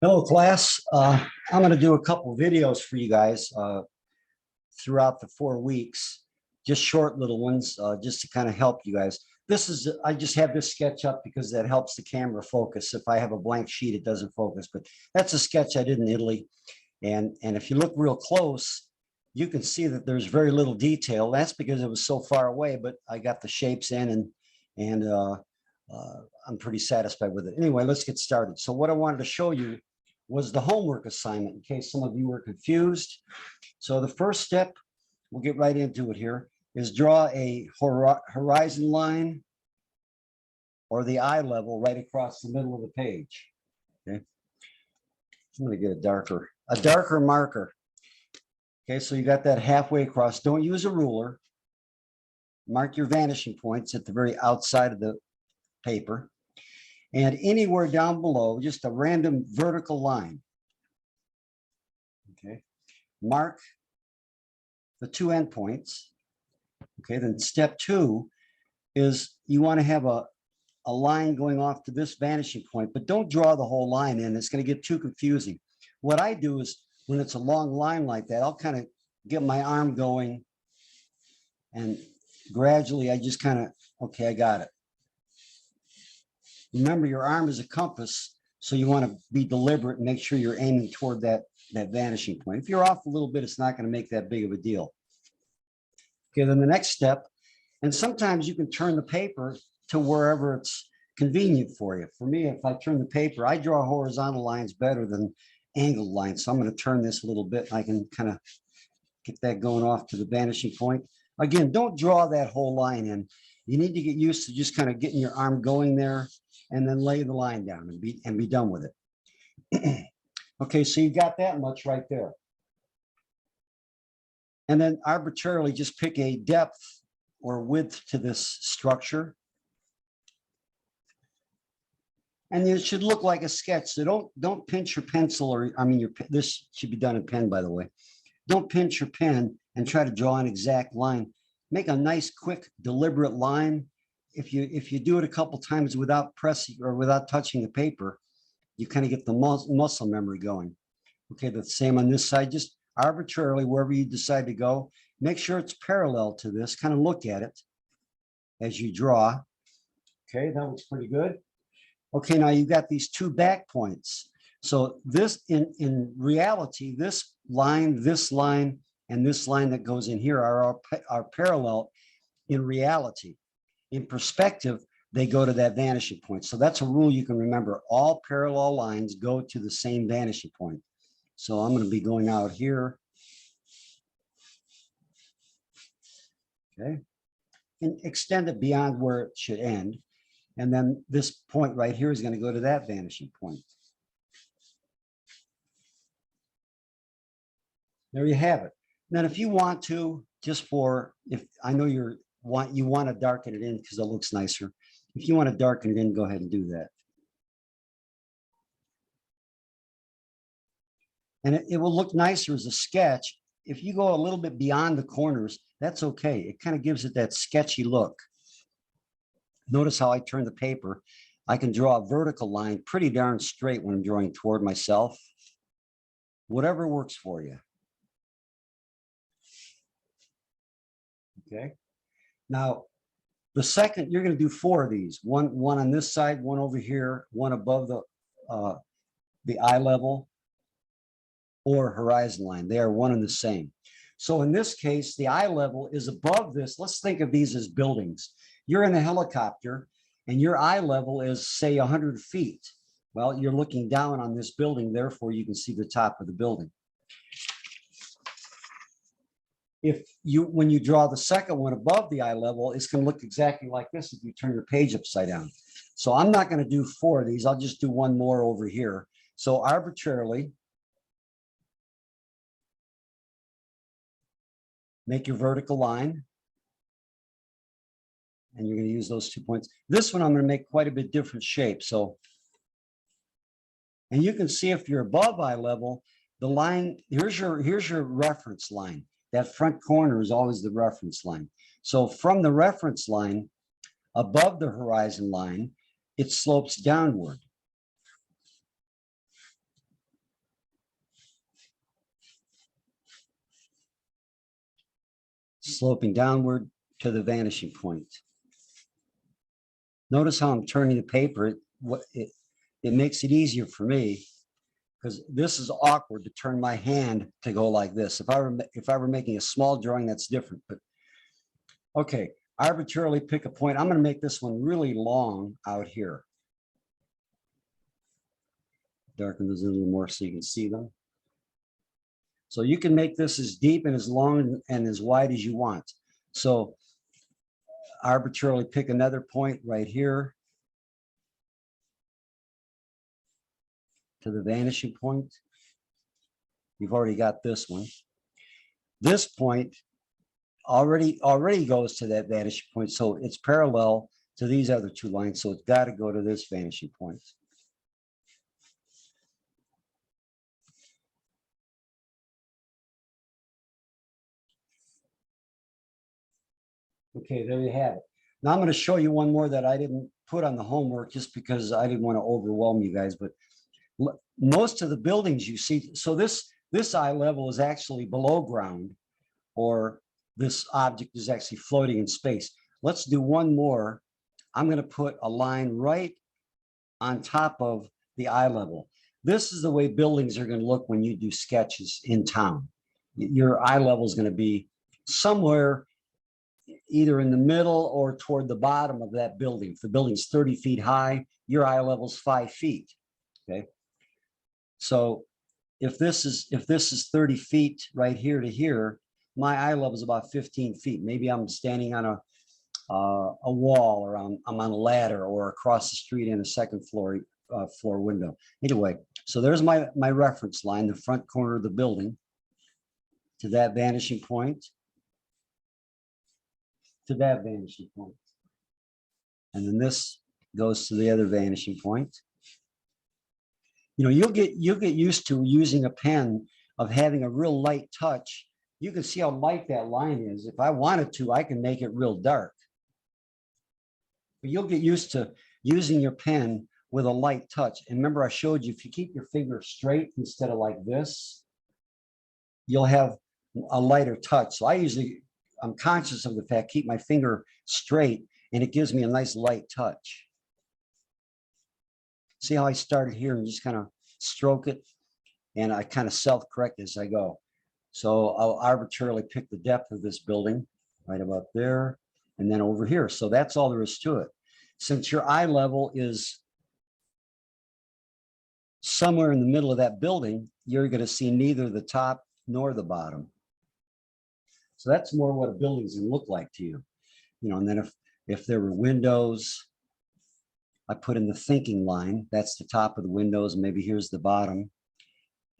Hello, class. I'm going to do a couple videos for you guys throughout the 4 weeks, just short little ones, just to kind of help you guys. I just have this sketch up because that helps the camera focus. If I have a blank sheet, it doesn't focus, but that's a sketch I did in Italy. And if you look real close, you can see that there's very little detail. That's because it was so far away, but I got the shapes in and I'm pretty satisfied with it. Anyway, let's get started. So what I wanted to show you was the homework assignment in case some of you were confused. So the first step, we'll get right into it here, is draw a horizon line or the eye level right across the middle of the page. Okay, I'm going to get a darker marker. Okay, so you got that halfway across. Don't use a ruler. Mark your vanishing points at the very outside of the paper. And anywhere down below, just a random vertical line. Okay, mark the two endpoints. Okay, then step two is you want to have a line going off to this vanishing point, but don't draw the whole line in. It's going to get too confusing. What I do is when it's a long line like that, I'll kind of get my arm going and gradually I just kind of, okay, I got it. Remember, your arm is a compass, so you want to be deliberate and make sure you're aiming toward that vanishing point. If you're off a little bit, it's not going to make that big of a deal. Okay, then the next step, and sometimes you can turn the paper to wherever it's convenient for you. For me, if I turn the paper, I draw horizontal lines better than angled lines. So I'm going to turn this a little bit and I can kind of get that going off to the vanishing point. Again, don't draw that whole line in. You need to get used to just kind of getting your arm going there and then lay the line down and be done with it. Okay, so you got that much right there. And then arbitrarily just pick a depth or width to this structure. And it should look like a sketch. So don't pinch your pencil, or I mean this should be done in pen, by the way. Don't pinch your pen and try to draw an exact line. Make a nice, quick, deliberate line. If you do it a couple times without pressing or without touching the paper, you kind of get the muscle memory going. Okay, the same on this side. Just arbitrarily, wherever you decide to go, make sure it's parallel to this. Kind of look at it as you draw. Okay, that looks pretty good. Okay, now you've got these two back points. So this, in reality, this line, and this line that goes in here are parallel in reality. In perspective, they go to that vanishing point. So that's a rule you can remember. All parallel lines go to the same vanishing point. So I'm going to be going out here. Okay. And extend it beyond where it should end. And then this point right here is going to go to that vanishing point. There you have it. Then if you want to, just for, if I know you want to darken it in because it looks nicer. If you want to darken it in, go ahead and do that. And it will look nicer as a sketch. If you go a little bit beyond the corners, that's okay. It kind of gives it that sketchy look. Notice how I turn the paper. I can draw a vertical line pretty darn straight when I'm drawing toward myself. Whatever works for you. Okay. Now, the second, you're going to do 4 of these. One on this side, one over here, one above the eye level or horizon line. They are one and the same. So in this case, the eye level is above this. Let's think of these as buildings. You're in a helicopter and your eye level is, say, 100 feet. Well, you're looking down on this building, therefore you can see the top of the building. When you draw the second one above the eye level, it's going to look exactly like this if you turn your page upside down. So I'm not going to do 4 of these. I'll just do one more over here. So arbitrarily, make your vertical line. And you're going to use those 2 points. This one I'm going to make quite a bit different shape. So, and you can see if you're above eye level, the line, here's your reference line. That front corner is always the reference line. So from the reference line above the horizon line, it slopes downward. sloping downward to the vanishing point. Notice how I'm turning the paper. It makes it easier for me because this is awkward to turn my hand to go like this. If I were making a small drawing, that's different. But okay, arbitrarily pick a point. I'm going to make this one really long out here. Darken those a little more so you can see them. So you can make this as deep and as long and as wide as you want. So arbitrarily pick another point right here to the vanishing point. You've already got this one. This point already goes to that vanishing point. So it's parallel to these other two lines. So it's got to go to this vanishing point. Okay, there you have it. Now I'm going to show you one more that I didn't put on the homework just because I didn't want to overwhelm you guys. But most of the buildings you see, so this eye level is actually below ground, or this object is actually floating in space. Let's do one more. I'm going to put a line right on top of the eye level. This is the way buildings are going to look when you do sketches in town. Your eye level is going to be somewhere either in the middle or toward the bottom of that building. If the building's 30 feet high, your eye level is 5 feet. Okay. So if this is 30 feet right here to here, my eye level is about 15 feet. Maybe I'm standing on a wall, or I'm on a ladder, or across the street in a second floor window. Anyway, so there's my reference line, the front corner of the building, to that vanishing point, to that vanishing point. And then this goes to the other vanishing point. You know, you'll get used to using a pen, of having a real light touch. You can see how light that line is. If I wanted to, I can make it real dark. But you'll get used to using your pen with a light touch. And remember, I showed you, if you keep your finger straight instead of like this, you'll have a lighter touch. So I'm conscious of the fact, keep my finger straight, and it gives me a nice light touch. See how I started here and just kind of stroke it, and I kind of self-correct as I go. So I'll arbitrarily pick the depth of this building right about there, and then over here. So that's all there is to it. Since your eye level is somewhere in the middle of that building, you're going to see neither the top nor the bottom. So that's more what a building's going to look like to you. You know, and then if there were windows, I put in the thinking line. That's the top of the windows. Maybe here's the bottom.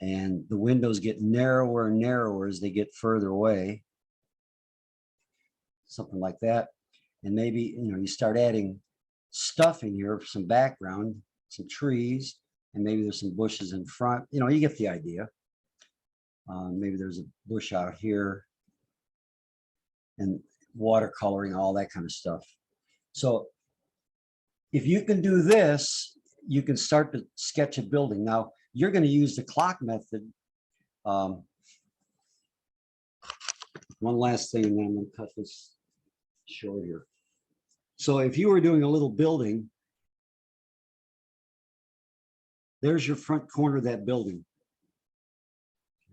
And the windows get narrower and narrower as they get further away. Something like that. And maybe, you know, you start adding stuff in here, some background, some trees, and maybe there's some bushes in front. You know, you get the idea. Maybe there's a bush out here, and watercoloring, all that kind of stuff. So if you can do this, you can start to sketch a building. Now, you're going to use the clock method. One last thing, and then I'm going to cut this short here. So if you were doing a little building, there's your front corner of that building.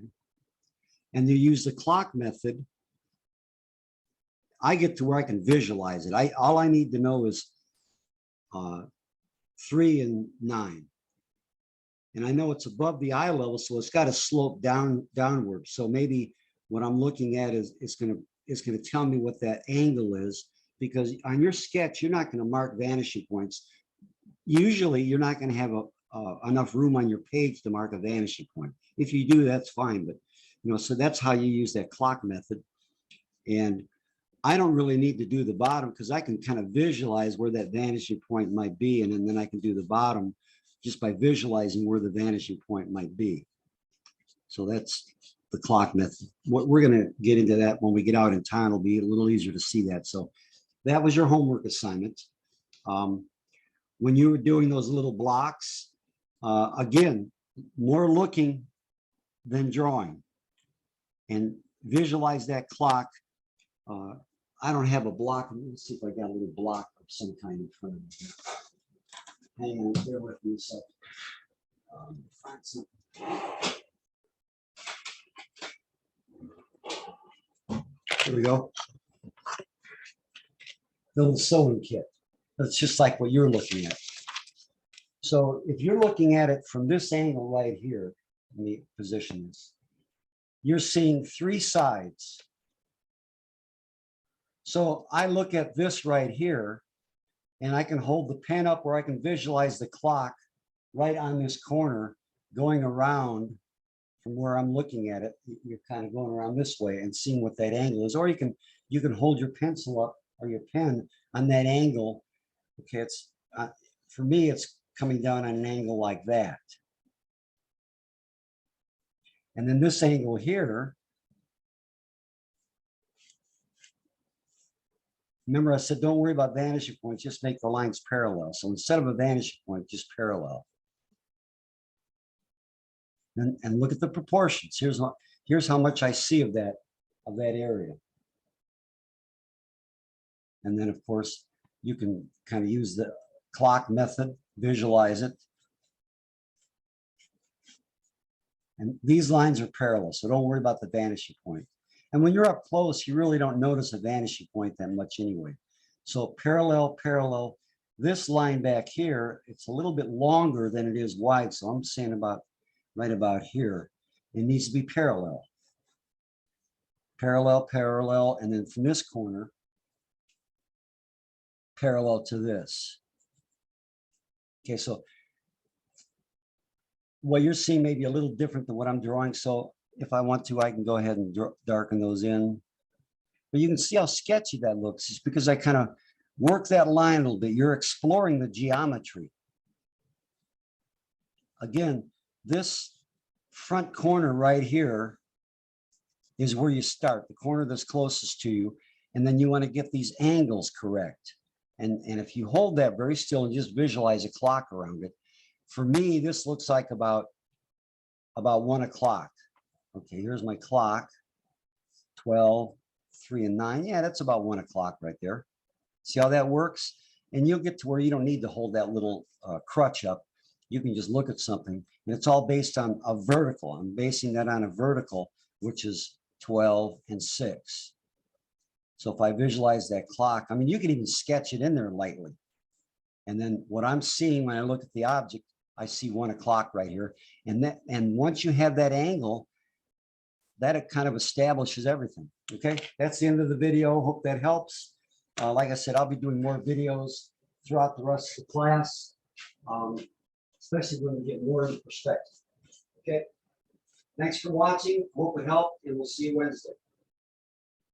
Okay. And you use the clock method. I get to where I can visualize it. All I need to know is 3 and 9. And I know it's above the eye level, so it's got to slope downward. So maybe what I'm looking at is it's going to tell me what that angle is, because on your sketch, you're not going to mark vanishing points. Usually, you're not going to have enough room on your page to mark a vanishing point. If you do, that's fine. But, you know, so that's how you use that clock method. And I don't really need to do the bottom, because I can kind of visualize where that vanishing point might be. And then I can do the bottom just by visualizing where the vanishing point might be. So that's the clock method. What we're going to get into that when we get out in town, it'll be a little easier to see that. So that was your homework assignment. When you were doing those little blocks, again, more looking than drawing, and visualize that clock I don't have a block. Let's see if I got a little block of some kind in front of me. Hang on, bear with me a second. Find something. There we go. The little sewing kit. That's just like what you're looking at. So if you're looking at it from this angle right here, let me position this. You're seeing three sides. So I look at this right here, and I can hold the pen up where I can visualize the clock right on this corner going around from where I'm looking at it. You're kind of going around this way and seeing what that angle is. Or you can hold your pencil up or your pen on that angle. Okay, it's for me, it's coming down on an angle like that. And then this angle here, remember I said, don't worry about vanishing points, just make the lines parallel. So instead of a vanishing point, just parallel. And look at the proportions. Here's how much I see of that area. And then of course, you can kind of use the clock method, visualize it. And these lines are parallel, so don't worry about the vanishing point. And when you're up close, you really don't notice a vanishing point that much anyway. So parallel, parallel. This line back here, it's a little bit longer than it is wide. So I'm saying right about here. It needs to be parallel. Parallel, parallel, and then from this corner, parallel to this. Okay, so what you're seeing may be a little different than what I'm drawing. So if I want to, I can go ahead and darken those in. But you can see how sketchy that looks. It's because I kind of work that line a little bit. You're exploring the geometry. Again, this front corner right here is where you start, the corner that's closest to you. And then you want to get these angles correct. And if you hold that very still and just visualize a clock around it, for me, this looks like about 1 o'clock. Okay, here's my clock, 12, 3, and 9. Yeah, that's about 1 o'clock right there. See how that works? And you'll get to where you don't need to hold that little crutch up. You can just look at something, and it's all based on a vertical. I'm basing that on a vertical, which is 12 and 6. So if I visualize that clock, I mean, you can even sketch it in there lightly. And then what I'm seeing when I look at the object, I see 1 o'clock right here. And once you have that angle, that it kind of establishes everything. Okay, that's the end of the video. Hope that helps. Like I said, I'll be doing more videos throughout the rest of the class, especially when we get more into perspective. Okay, thanks for watching. Hope it helped, and we'll see you Wednesday.